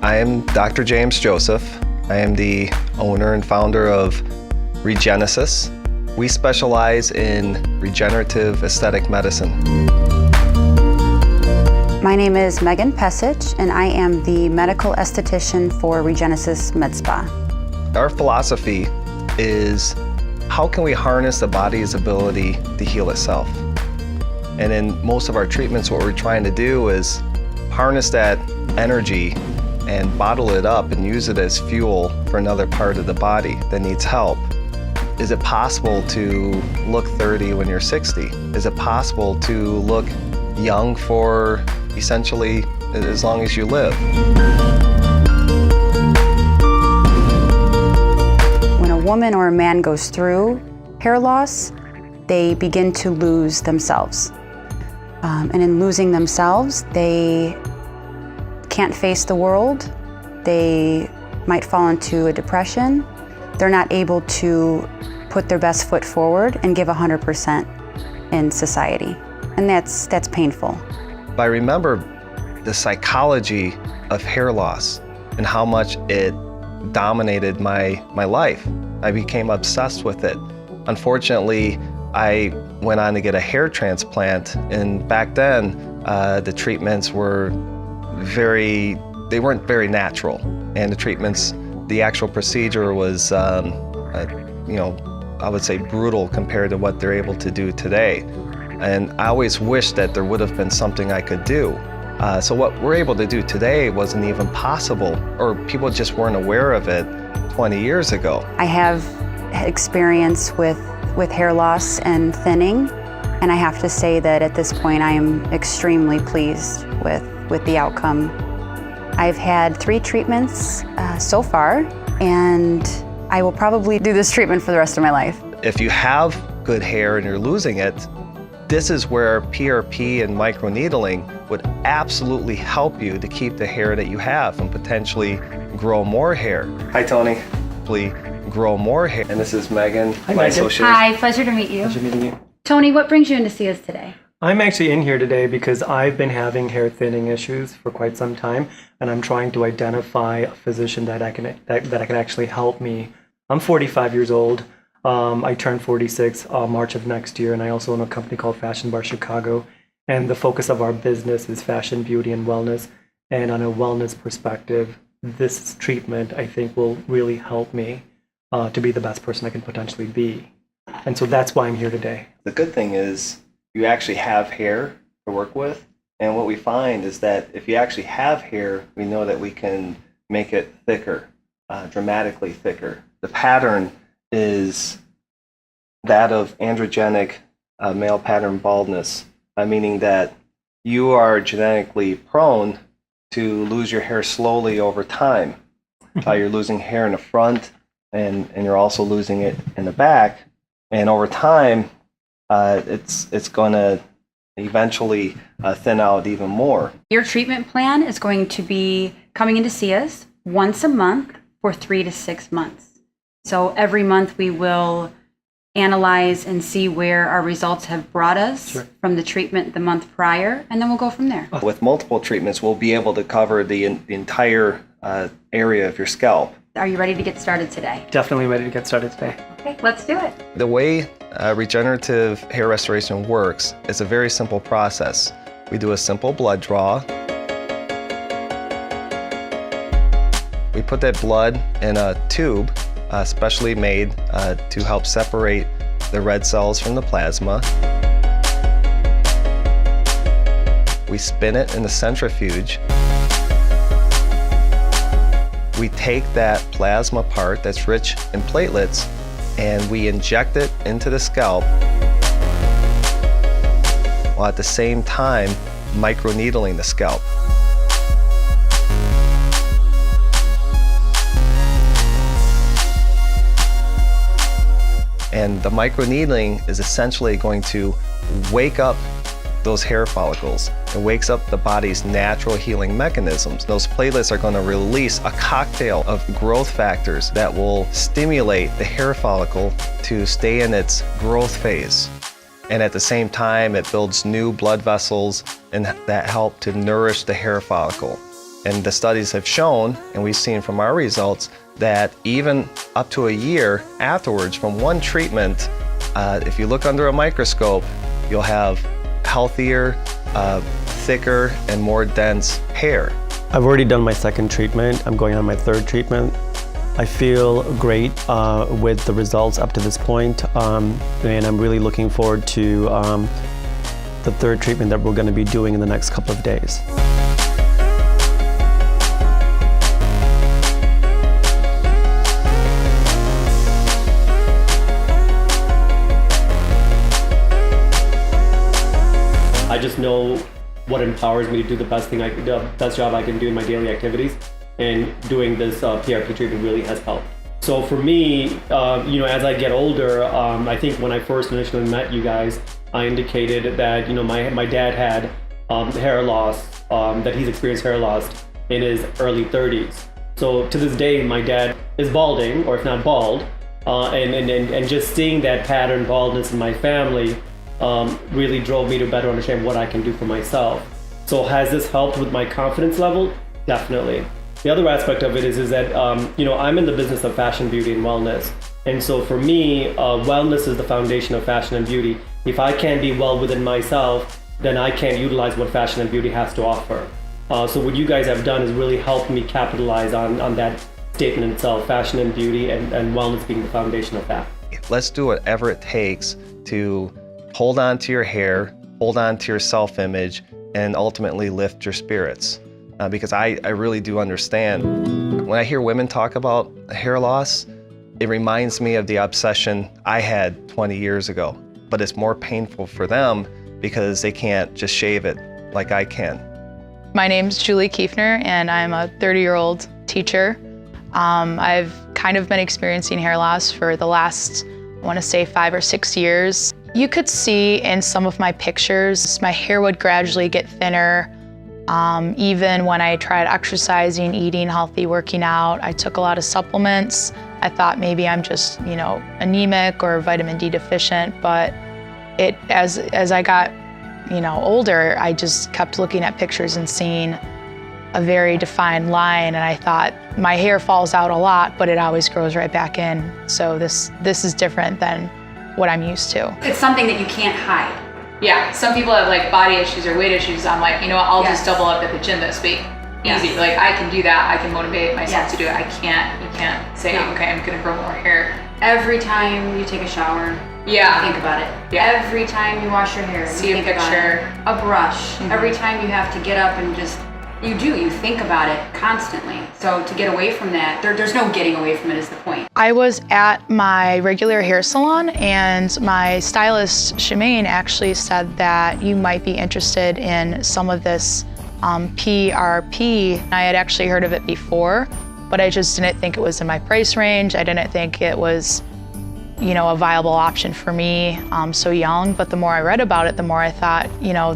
I am Dr. James Joseph. I am the owner and founder of Rejenesis. We specialize in regenerative aesthetic medicine. My name is Megan Pesich, and I am the medical esthetician for Rejenesis Medspa. Our philosophy is how can we harness the body's ability to heal itself? And in most of our treatments, what we're trying to do is harness that energy and bottle it up and use it as fuel for another part of the body that needs help. Is it possible to look 30 when you're 60? Is it possible to look young for essentially as long as you live? When a woman or a man goes through hair loss, they begin to lose themselves. And in losing themselves, they can't face the world. They might fall into a depression. They're not able to put their best foot forward and give 100% in society. And that's painful. I remember the psychology of hair loss and how much it dominated my life. I became obsessed with it. Unfortunately, I went on to get a hair transplant, and back then the treatments were they weren't very natural, and the actual procedure was I would say brutal compared to what they're able to do today. And I always wished that there would have been something I could do. So what we're able to do today wasn't even possible, or people just weren't aware of it 20 years ago. I have experience with hair loss and thinning, and I have to say that at this point I am extremely pleased with the outcome. I've had 3 treatments so far, and I will probably do this treatment for the rest of my life. If you have good hair and you're losing it, this is where PRP and microneedling would absolutely help you to keep the hair that you have and potentially grow more hair. Hi, Tony. Please grow more hair. And this is Megan, my associate. Hi, pleasure to meet you. Pleasure meeting you. Tony, what brings you in to see us today? I'm actually in here today because I've been having hair thinning issues for quite some time, and I'm trying to identify a physician that can actually help me. I'm 45 years old. I turned 46 March of next year, and I also own a company called Fashion Bar Chicago. And the focus of our business is fashion, beauty, and wellness. And on a wellness perspective, this treatment, I think, will really help me to be the best person I can potentially be. And so that's why I'm here today. The good thing is you actually have hair to work with. And what we find is that if you actually have hair, we know that we can make it thicker, dramatically thicker. The pattern is that of androgenic male pattern baldness, meaning that you are genetically prone to lose your hair slowly over time. You're losing hair in the front, and you're also losing it in the back. And over time, it's going to eventually thin out even more. Your treatment plan is going to be coming in to see us once a month for 3 to 6 months. So every month we will analyze and see where our results have brought us from the treatment the month prior, and then we'll go from there. With multiple treatments, we'll be able to cover the entire area of your scalp. Are you ready to get started today? Definitely ready to get started today. Okay, let's do it. The way regenerative hair restoration works is a very simple process. We do a simple blood draw. We put that blood in a tube specially made to help separate the red cells from the plasma. We spin it in the centrifuge. We take that plasma part that's rich in platelets and we inject it into the scalp, while at the same time microneedling the scalp. And the microneedling is essentially going to wake up those hair follicles. It wakes up the body's natural healing mechanisms. Those platelets are going to release a cocktail of growth factors that will stimulate the hair follicle to stay in its growth phase. And at the same time, it builds new blood vessels and that help to nourish the hair follicle. And the studies have shown, and we've seen from our results, that even up to a year afterwards from one treatment, if you look under a microscope, you'll have healthier, thicker, and more dense hair. I've already done my second treatment. I'm going on my third treatment. I feel great with the results up to this point, and I'm really looking forward to the third treatment that we're going to be doing in the next couple of days. I just know what empowers me to do the best job I can do in my daily activities, and doing this PRP treatment really has helped. So for me, as I get older, I think when I first initially met you guys, I indicated that my dad had hair loss, that he's experienced hair loss in his early 30s. So to this day, my dad is balding, or if not bald, and just seeing that pattern baldness in my family really drove me to better understand what I can do for myself. So has this helped with my confidence level? Definitely. The other aspect of it is that I'm in the business of fashion, beauty, and wellness. And so for me, wellness is the foundation of fashion and beauty. If I can't be well within myself, then I can't utilize what fashion and beauty has to offer. So what you guys have done is really helped me capitalize on that statement itself, fashion and beauty, and wellness being the foundation of that. Let's do whatever it takes to hold on to your hair, hold on to your self-image, and ultimately lift your spirits. Because I really do understand. When I hear women talk about hair loss, it reminds me of the obsession I had 20 years ago. But it's more painful for them because they can't just shave it like I can. My name's Julie Keifner, and I'm a 30-year-old teacher. I've kind of been experiencing hair loss for the last, I want to say 5 or 6 years. You could see in some of my pictures, my hair would gradually get thinner. Even when I tried exercising, eating healthy, working out, I took a lot of supplements. I thought maybe I'm just, anemic or vitamin D deficient, but as I got, older, I just kept looking at pictures and seeing a very defined line, and I thought my hair falls out a lot, but it always grows right back in. So this is different than what I'm used to. It's something that you can't hide. Yeah, some people have like body issues or weight issues. I'm like, I'll just double up at the gym this week. Easy, like I can do that. I can motivate myself to do it. You can't say, okay, I'm gonna grow more hair. Every time you take a shower, think about it. Yeah. Every time you wash your hair, See you a think picture. about it. A brush. Every time you have to get up and you think about it constantly. So to get away from that, there's no getting away from it is the point. I was at my regular hair salon, and my stylist, Shemaine, actually said that you might be interested in some of this PRP. I had actually heard of it before, but I just didn't think it was in my price range. I didn't think it was, a viable option for me so young. But the more I read about it, the more I thought,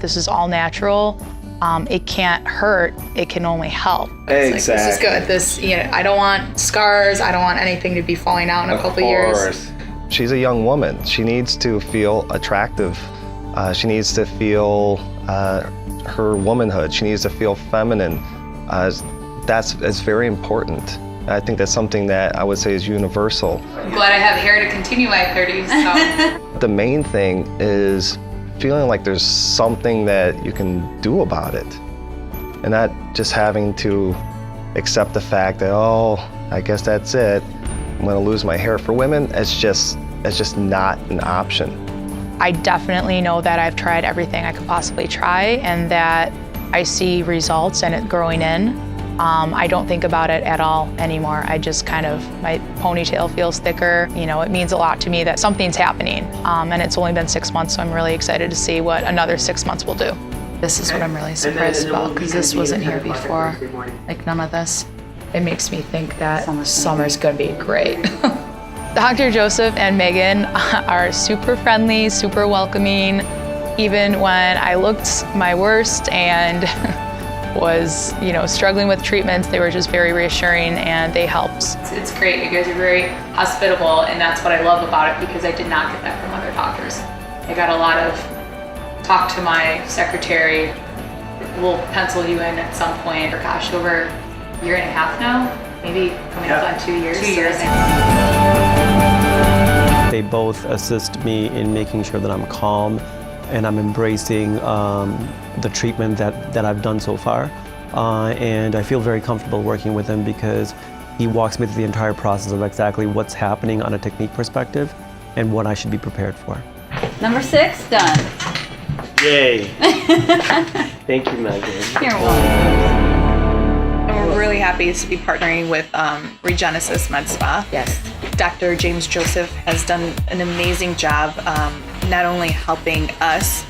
this is all natural. It can't hurt, it can only help. It's like, this is good. I don't want scars, I don't want anything to be falling out in a couple years. She's a young woman. She needs to feel attractive. She needs to feel her womanhood. She needs to feel feminine. That's very important. I think that's something that I would say is universal. I'm glad I have hair to continue my 30s. So. The main thing is feeling like there's something that you can do about it, and not just having to accept the fact that, I guess that's it, I'm gonna lose my hair. For women, it's just not an option. I definitely know that I've tried everything I could possibly try, and that I see results and it growing in. I don't think about it at all anymore. I just my ponytail feels thicker. It means a lot to me that something's happening. And it's only been 6 months, so I'm really excited to see what another 6 months will do. This is what I'm really surprised about, because this wasn't here before. Like, none of this. It makes me think that summer's gonna be great. Dr. Joseph and Megan are super friendly, super welcoming. Even when I looked my worst and was, struggling with treatments, they were just very reassuring, and they helped. It's great. You guys are very hospitable, and that's what I love about it, because I did not get that from other doctors. I got a lot of talk to my secretary, we'll pencil you in at some point. Or gosh, over a year and a half now, maybe coming up on 2 years. 2 years. They both assist me in making sure that I'm calm and I'm embracing the treatment that I've done so far. And I feel very comfortable working with him because he walks me through the entire process of exactly what's happening on a technique perspective and what I should be prepared for. Number 6, done. Yay! Thank you, Megan. You're welcome. And we're really happy to be partnering with Rejenesis Medspa. Yes. Dr. James Joseph has done an amazing job not only helping us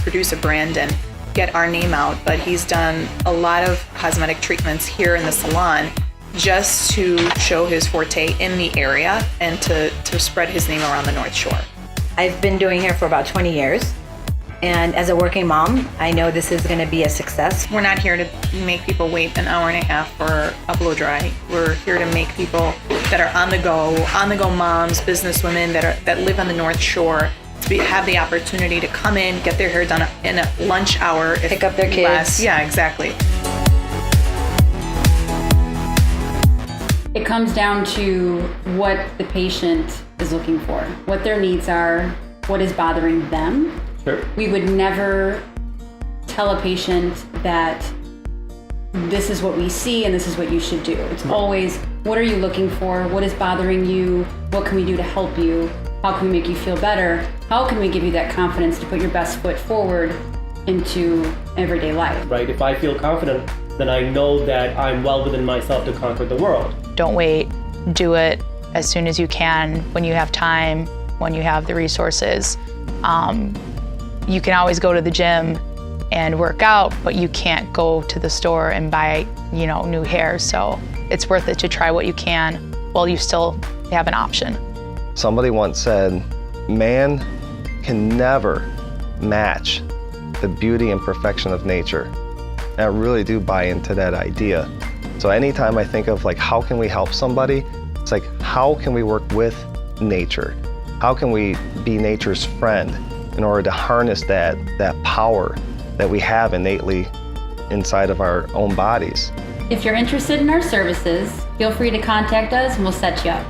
produce a brand and get our name out, but he's done a lot of cosmetic treatments here in the salon just to show his forte in the area and to spread his name around the North Shore. I've been doing hair for about 20 years. And as a working mom, I know this is going to be a success. We're not here to make people wait an hour and a half for a blow dry. We're here to make people that are on the go moms, businesswomen that live on the North Shore to have the opportunity to come in, get their hair done in a lunch hour. Pick up their kids. Yeah, exactly. It comes down to what the patient is looking for, what their needs are, what is bothering them. Sure. We would never tell a patient that this is what we see and this is what you should do. It's always, what are you looking for? What is bothering you? What can we do to help you? How can we make you feel better? How can we give you that confidence to put your best foot forward into everyday life? Right, if I feel confident, then I know that I'm well within myself to conquer the world. Don't wait. Do it as soon as you can, when you have time, when you have the resources. You can always go to the gym and work out, but you can't go to the store and buy, new hair. So it's worth it to try what you can while you still have an option. Somebody once said, man can never match the beauty and perfection of nature. And I really do buy into that idea. So anytime I think of how can we help somebody, it's how can we work with nature? How can we be nature's friend in order to harness that power that we have innately inside of our own bodies? If you're interested in our services, feel free to contact us and we'll set you up.